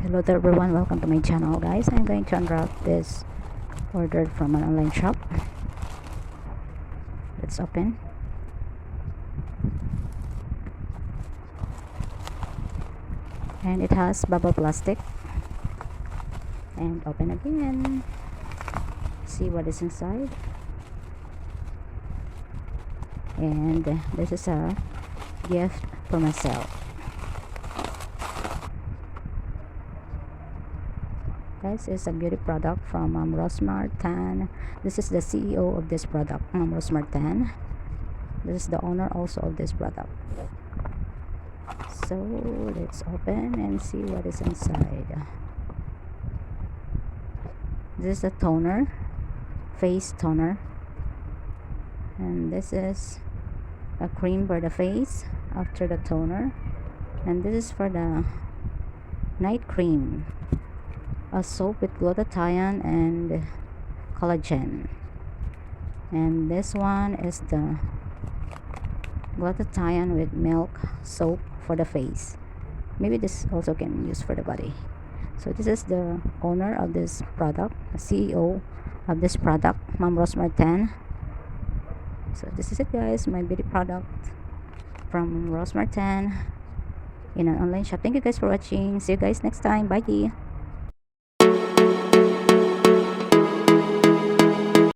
Hello there everyone, welcome to my channel guys. I'm going to unwrap this ordered from an online shop. Let's open. And it has bubble plastic. And open again. See what is inside. And this is a gift for myself. Guys, it's a beauty product from Rosmar Tan. This is the CEO of this product, Rosmar Tan. This is the owner also of this product. So let's open and see what is inside. This is a toner, face toner, and this is a cream for the face after the toner, and this is for the night cream, a soap with glutathione and collagen, and this one is the glutathione with milk soap for the face. Maybe this also can use for the body. So this is the owner of this product, the CEO of this product, Ma'am Rosmar Tan. So this is it guys, my beauty product from Rosmar Tan in an online shop. Thank you guys for watching. See you guys next time. Bye.